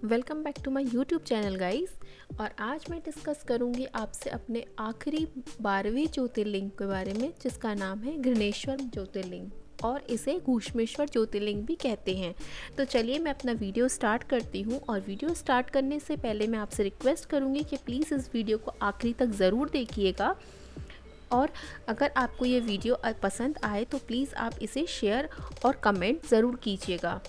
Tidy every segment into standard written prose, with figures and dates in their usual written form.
Welcome back to my YouTube channel guys. और आज मैं डिस्कस करूंगी आपसे अपने आखिरी 12वें ज्योतिर्लिंग के बारे में, जिसका नाम है घृणेश्वर ज्योतिर्लिंग और इसे घूष्मेश्वर ज्योतिर्लिंग भी कहते हैं। तो चलिए मैं अपना वीडियो स्टार्ट करती हूँ। और वीडियो स्टार्ट करने से पहले मैं आपसे रिक्वेस्ट करूँगी कि प्लीज़ इस वीडियो को आखिरी तक ज़रूर देखिएगा। और अगर आपको ये वीडियो पसंद आए तो प्लीज़ आप इसे शेयर और कमेंट ज़रूर कीजिएगा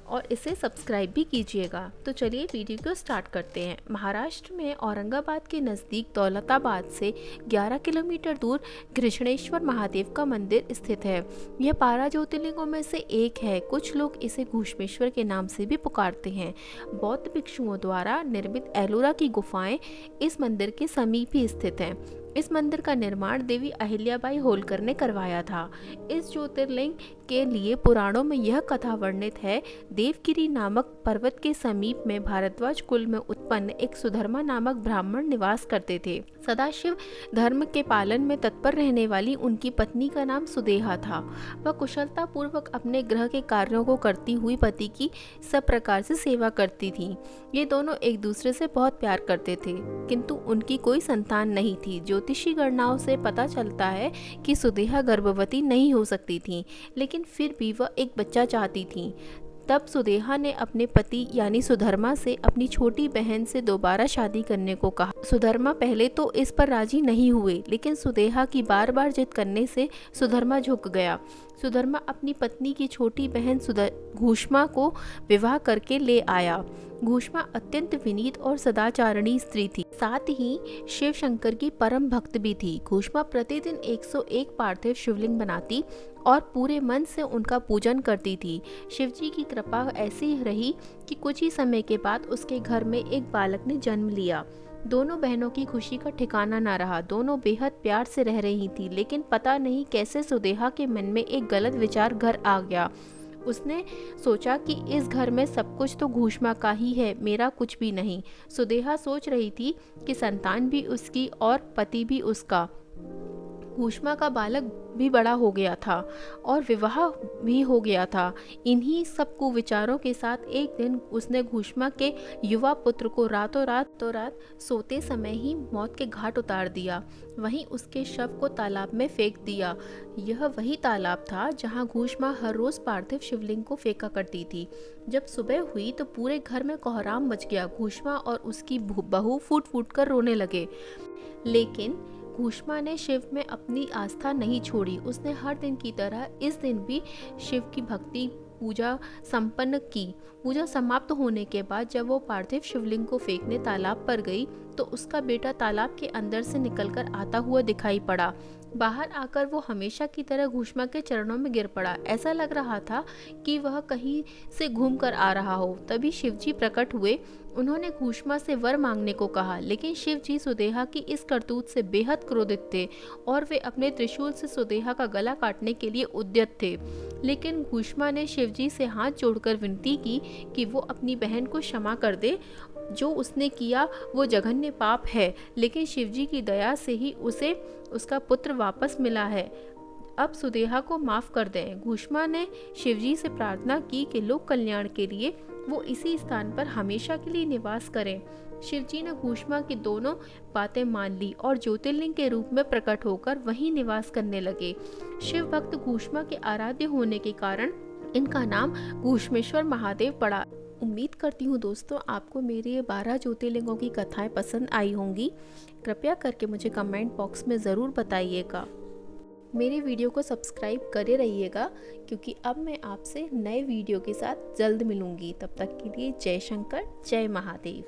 और इसे सब्सक्राइब भी कीजिएगा। तो चलिए वीडियो को स्टार्ट करते हैं। महाराष्ट्र में औरंगाबाद के नज़दीक दौलताबाद से 11 किलोमीटर दूर घृष्णेश्वर महादेव का मंदिर स्थित है। यह 12 ज्योतिर्लिंगों में से एक है। कुछ लोग इसे घूष्मेश्वर के नाम से भी पुकारते हैं। बौद्ध भिक्षुओं द्वारा निर्मित एलोरा की गुफाएं इस मंदिर के समीप ही स्थित हैं। इस मंदिर का निर्माण देवी अहिल्याबाई होलकर ने करवाया था। इस ज्योतिर्लिंग के लिए पुराणों में यह कथा वर्णित है। देवगिरी नामक पर्वत के समीप में भारद्वाज कुल में उत्पन्न एक सुधर्मा नामक ब्राह्मण निवास करते थे। सदाशिव धर्म के पालन में तत्पर रहने वाली उनकी पत्नी का नाम सुदेहा था। वह कुशलता पूर्वक अपने गृह के कार्यों को करती हुई पति की सब प्रकार से सेवा करती थी। ये दोनों एक दूसरे से बहुत प्यार करते थे, किंतु उनकी कोई संतान नहीं थी। ज्योतिषी गणनाओं से पता चलता है कि सुदेहा गर्भवती नहीं हो सकती थी, लेकिन फिर भी वह एक बच्चा चाहती थी। तब सुदेहा ने अपने पति यानी सुधर्मा से अपनी छोटी बहन से दोबारा शादी करने को कहा। सुधर्मा पहले तो इस पर राजी नहीं हुए, लेकिन सुदेहा की बार बार जिद करने से सुधर्मा झुक गया। सुधर्मा अपनी पत्नी की छोटी बहन घूष्मा को विवाह करके ले आया। घूष्मा अत्यंत विनीत और सदाचारणी स्त्री थी, साथ ही शिव शंकर की परम भक्त भी थी। घूष्मा प्रतिदिन 101 पार्थिव शिवलिंग बनाती और पूरे मन से उनका पूजन करती थी। शिवजी की कृपा ऐसी रही कि कुछ ही समय के बाद उसके घर में एक बालक ने जन्म लिया। दोनों बहनों की खुशी का ठिकाना न रहा। दोनों बेहद प्यार से रह रही थी, लेकिन पता नहीं कैसे सुदेहा के मन में एक गलत विचार घर आ गया। उसने सोचा कि इस घर में सब कुछ तो घूष्मा का ही है, मेरा कुछ भी नहीं। सुदेहा सोच रही थी कि संतान भी उसकी और पति भी उसका। घूष्मा का बालक भी बड़ा हो गया था और विवाह भी हो गया था। इन्हीं सब कुविचारों के साथ एक दिन उसने घूष्मा के युवा पुत्र को रातों रात सोते समय ही मौत के घाट उतार दिया। वहीं उसके शव को तालाब में फेंक दिया। यह वही तालाब था जहां घूष्मा हर रोज पार्थिव शिवलिंग को फेंका करती थी। जब सुबह हुई तो पूरे घर में कोहराम मच गया। घूष्मा और उसकी बहू फूट फूट कर रोने लगे, लेकिन घूष्मा ने शिव में अपनी आस्था नहीं छोड़ी। उसने हर दिन की तरह इस दिन भी शिव की भक्ति पूजा संपन्न की। पूजा समाप्त होने के बाद जब वो पार्थिव शिवलिंग को फेंकने तालाब पर गई तो उसका बेटा तालाब के अंदर से निकलकर आता हुआ दिखाई पड़ा। बाहर आकर वो हमेशा की तरह घूष्मा के चरणों में गिर पड़ा। ऐसा लग रहा था कि वह कहीं से घूम कर आ रहा हो। तभी शिवजी प्रकट हुए। उन्होंने घूष्मा से वर मांगने को कहा, लेकिन शिवजी सुदेहा की इस करतूत से बेहद क्रोधित थे और वे अपने त्रिशूल से सुदेहा का गला काटने के लिए उद्यत थे। लेकिन घूष्मा ने शिवजी से हाथ जोड़कर विनती की कि वो अपनी बहन को क्षमा कर दे। जो उसने किया वो जघन्य पाप है, लेकिन शिवजी की दया से ही उसे उसका पुत्र वापस मिला है। अब सुदेहा को माफ कर दें। घूष्मा ने शिवजी से प्रार्थना की कि लोक कल्याण के लिए वो इसी स्थान पर हमेशा के लिए निवास करें। शिवजी ने घूष्मा की दोनों बातें मान ली और ज्योतिर्लिंग के रूप में प्रकट होकर वहीं निवास करने लगे। शिव भक्त घूष्मा के आराध्य होने के कारण इनका नाम घूष्मेश्वर महादेव पड़ा। उम्मीद करती हूँ दोस्तों आपको मेरे ये 12 ज्योतिर्लिंगों की कथाएं पसंद आई होंगी। कृपया करके मुझे कमेंट बॉक्स में ज़रूर बताइएगा। मेरे वीडियो को सब्सक्राइब करे रहिएगा, क्योंकि अब मैं आपसे नए वीडियो के साथ जल्द मिलूंगी। तब तक के लिए जय शंकर, जय महादेव।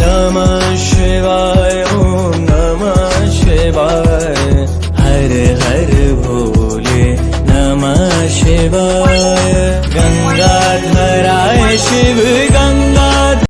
नमः शिवाय, ओम नमः शिवाय।